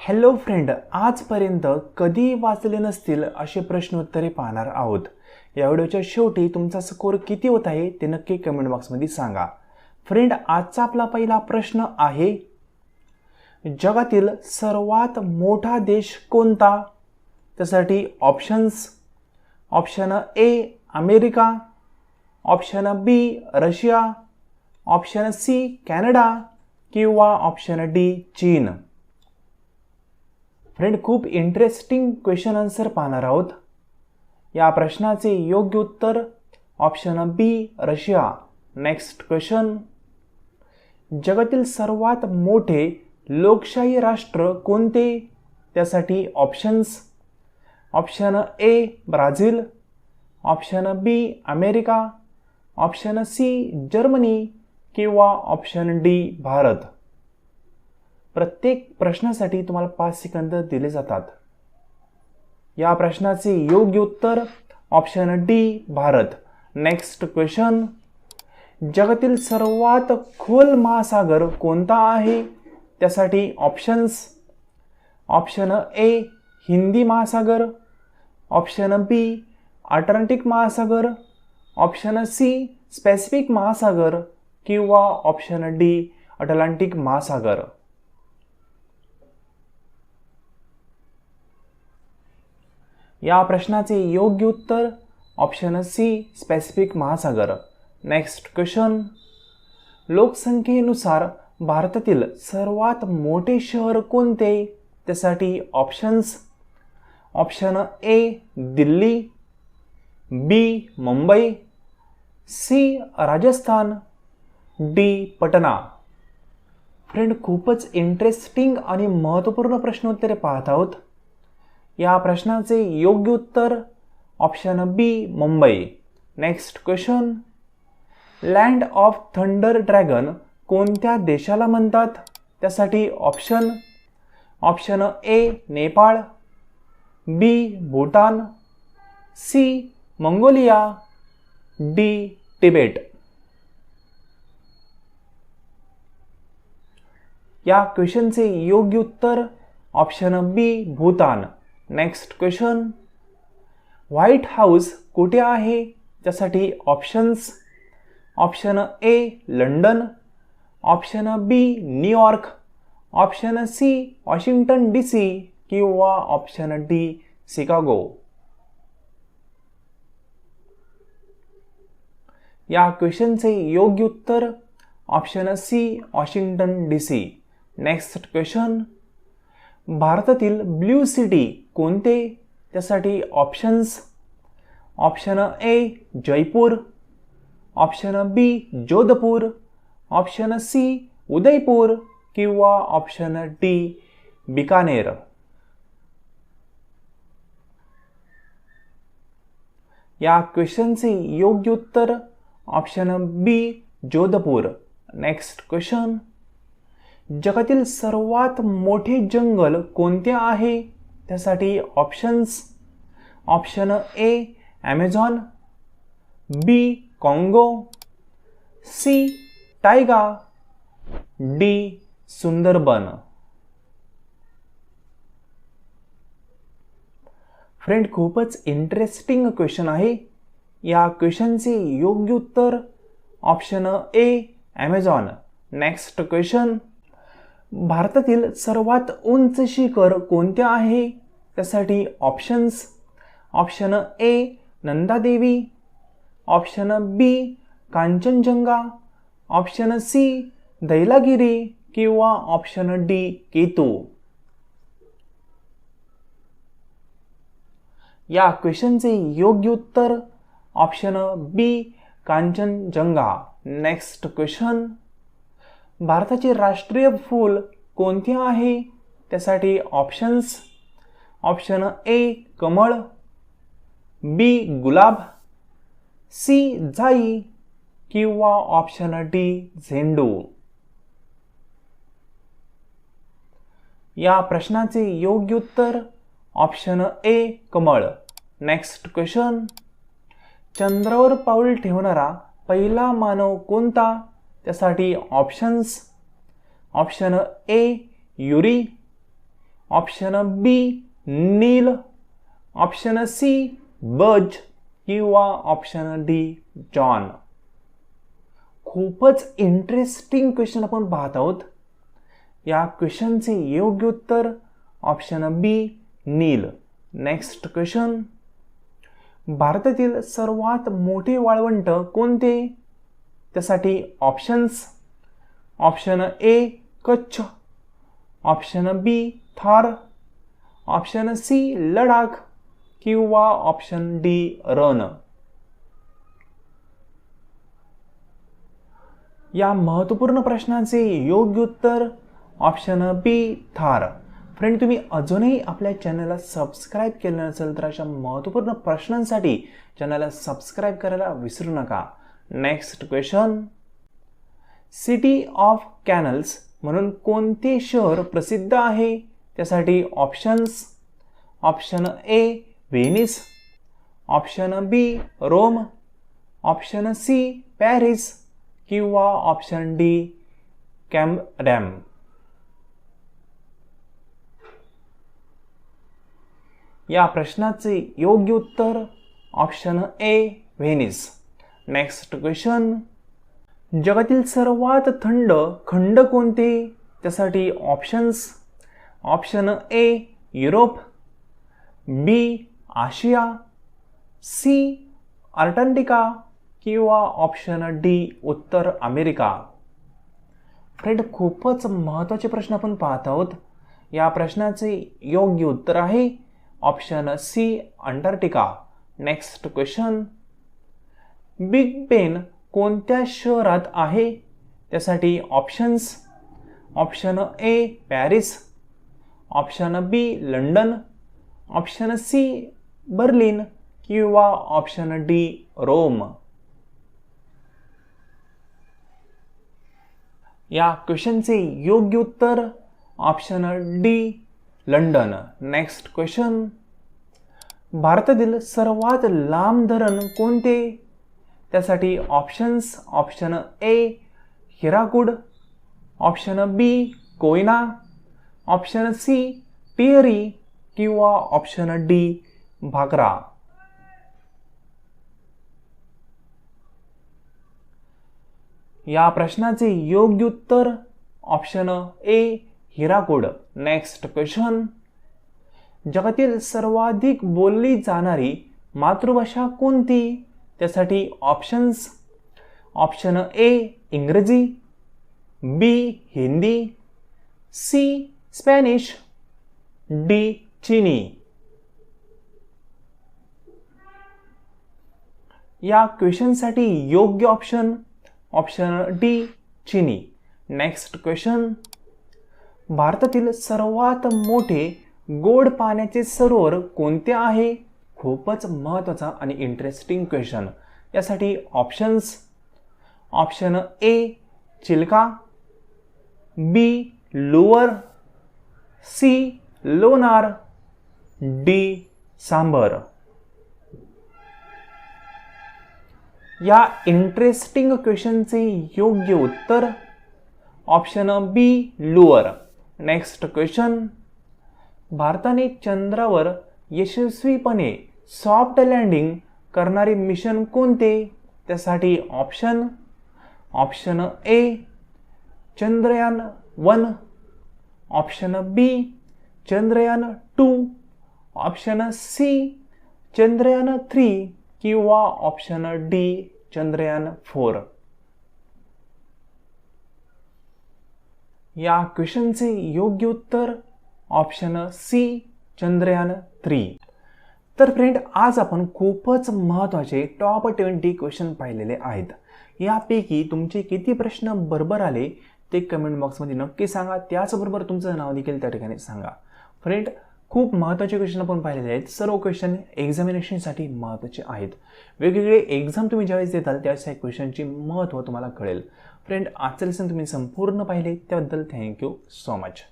Hello friend, आजपर्यंत कधी वाचले नसतील असे प्रश्नोत्तरे पाहणार आहोत. या व्हिडिओच्या शेवटी तुमचा स्कोर किती होत आहे ते नक्की कमेंट बॉक्समध्ये सांगा. फ्रेंड, आजचा आपला पहिला प्रश्न आहे, जगातील सर्वात मोठा देश कोणता? त्यासाठी options: option A America, option B Russia, option C Canada किंवा ऑप्शन डी चीन. फ्रेंड, खूप इंटरेस्टिंग क्वेश्चन आन्सर पाहणार आहोत. या प्रश्नाचे योग्य उत्तर option B Russia. Next question, जगातील सर्वात मोठे लोकशाही राष्ट्र कोणते? त्यासाठी options: option A Brazil, option B America, option C Germany किंवा ऑप्शन डी भारत. प्रत्येक प्रश्नासाठी तुम्हाला 5 सेकंद दिले जातात. या प्रश्नाचे योग्य उत्तर option D Bharat. Next question, जगातील सर्वात खोल महासागर कोणता आहे? त्यासाठी ऑप्शन्स: ऑप्शन ए हिंदी महासागर, ऑप्शन बी अटलांटिक महासागर, ऑप्शन सी पॅसिफिक महासागर किंवा ऑप्शन डी अटलांटिक महासागर. या प्रश्नाचे योग्य उत्तर ऑप्शन सी पॅसिफिक महासागर. नेक्स्ट क्वेश्चन, लोकसंख्येनुसार भारतातील सर्वात मोठे शहर कोणते? त्यासाठी options: option A Delhi, B Mumbai, C Rajasthan, D Patna. Friend, खूपच इंटरेस्टिंग आणि महत्त्वपूर्ण प्रश्नोत्तरे पाहत आहोत. या प्रश्नाचे योग्य उत्तर option B Mumbai. Next question, land of thunder dragon कोणत्या देशाला म्हणतात? त्यासाठी option: option A Nepal, B Bhutan, C Mongolia, D Tibet. या क्वेश्चनचे योग्य उत्तर option B Bhutan. Next question, white house कुठे आहे? त्यासाठी ऑप्शन्स: ऑप्शन ए लंडन, ऑप्शन बी New York, option C Washington DC किंवा ऑप्शन डी शिकागो. या क्वेश्चनचे योग्य उत्तर option C Washington DC. Next question, भारतातील ब्ल्यू सिटी कोणते? त्यासाठी ऑप्शन्स: ऑप्शन ए जयपूर, ऑप्शन बी जोधपूर, ऑप्शन सी उदयपूर किंवा ऑप्शन डी बिकानेर. या क्वेश्चनचे योग्य उत्तर ऑप्शन बी जोधपूर. नेक्स्ट क्वेश्चन, जगातील सर्वात मोठे जंगल कोणते आहे? त्यासाठी options: option A Amazon, B Congo, C taiga, D Sundarban. Friend, खूपच इंटरेस्टिंग क्वेश्चन आहे. या क्वेश्चनचे योग्य उत्तर option A Amazon. Next question, भारतातील सर्वात उंच शिखर कोणते आहे? त्यासाठी options: option A Nandadevi, option B Kanchenjunga, option C Dhaulagiri किंवा ऑप्शन डी केतू. या क्वेश्चनचे योग्य उत्तर option B Kanchenjunga. Next question, भारताचे राष्ट्रीय फूल कोणते आहे? त्यासाठी ऑप्शन्स: ऑप्शन ए कमळ, बी गुलाब, सी जाई किंवा ऑप्शन डी झेंडू. या प्रश्नाचे योग्य उत्तर ऑप्शन ए कमळ. नेक्स्ट क्वेश्चन, चंद्रावर पाऊल ठेवणारा पहिला मानव कोणता? त्यासाठी options: option A Yuri, option B Neil, option C Buzz किंवा ऑप्शन डी जॉन. खूपच इंटरेस्टिंग क्वेश्चन आपण पाहत आहोत. या क्वेश्चनचे योग्य उत्तर option B Neil. Next question. भारतातील सर्वात मोठे वाळवंट कोणते? त्यासाठी options. Option A Kutch, option B Thar, option C Ladakh किंवा ऑप्शन डी रण. या महत्त्वपूर्ण प्रश्नाचे योग्य उत्तर ऑप्शन बी थार. फ्रेंड, तुम्ही अजूनही आपल्या चॅनलला सबस्क्राईब केलं नसेल तर अशा महत्त्वपूर्ण प्रश्नांसाठी चॅनलला सबस्क्राईब करायला विसरू नका. Next question. City of canals म्हणून कोणते शहर प्रसिद्ध आहे? त्यासाठी options. Option A Venice, option B Rome, option C Paris किंवा ऑप्शन डी कॅम्पडॅम. या प्रश्नाचे योग्य उत्तर option A Venice. Next question. जगातील सर्वात थंड खंड कोणते? त्यासाठी options. Option A Europe, B Asia, C Antarctica किंवा ऑप्शन डी उत्तर अमेरिका. फ्रेंड, खूपच महत्त्वाचे प्रश्न आपण पाहत आहोत. या प्रश्नाचे योग्य उत्तर आहे option C Antarctica. Next question. Big Ben कोणत्या शहरात आहे? त्यासाठी options. Option A Paris, option B London, option C Berlin किंवा ऑप्शन डी रोम. या क्वेश्चनचे योग्य उत्तर option D London. Next question. भारतातील सर्वात लांब धरण कोणते? त्यासाठी options. Option A Hirakud, option B Koyna, option C Tehri किंवा ऑप्शन डी भाकरा. या प्रश्नाचे योग्य उत्तर option A Hirakud. Next question. जगातील सर्वाधिक बोलली जाणारी मातृभाषा कोणती? त्यासाठी ऑप्शन्स. ऑप्शन ए इंग्रजी, बी हिंदी, सी स्पॅनिश, डी चीनी. या क्वेश्चनसाठी योग्य ऑप्शन ऑप्शन डी चीनी. Next question. भारतातील सर्वात मोठे गोड पाण्याचे सरोवर कोणते आहे? खूपच महत्त्वाचा आणि इंटरेस्टिंग क्वेश्चन. यासाठी options. Option A Chilka, B लोअर, सी लोणार, डी सांबर. या इंटरेस्टिंग क्वेश्चनचे योग्य उत्तर ऑप्शन बी लोअर. Next question. भारताने चंद्रावर यशस्वीपणे सॉफ्ट लँडिंग करणारे मिशन कोणते? त्यासाठी option. Option A Chandrayaan 1, option B Chandrayaan 2, option C Chandrayaan 3 किंवा ऑप्शन डी चंद्रयान 4. या क्वेश्चनचे योग्य उत्तर ऑप्शन सी चंद्रयान 3. तर फ्रेंड, आज आपण खूपच महत्त्वाचे टॉप 20 क्वेश्चन पाहिलेले आहेत. यापैकी तुमचे किती प्रश्न बरोबर आले ते कमेंट बॉक्समध्ये नक्की सांगा. त्याचबरोबर तुमचं नाव देखील त्या ठिकाणी सांगा. फ्रेंड, खूप महत्त्वाचे क्वेश्चन आपण पाहिलेले आहेत. सर्व क्वेश्चन एक्झामिनेशनसाठी महत्त्वाचे आहेत. वेगवेगळे एक्झाम तुम्ही ज्यावेळेस देताल त्यावेळेस या क्वेश्चनचे महत्त्व तुम्हाला कळेल. फ्रेंड, आजचं लेसन तुम्ही संपूर्ण पाहिले त्याबद्दल थँक्यू सो मच.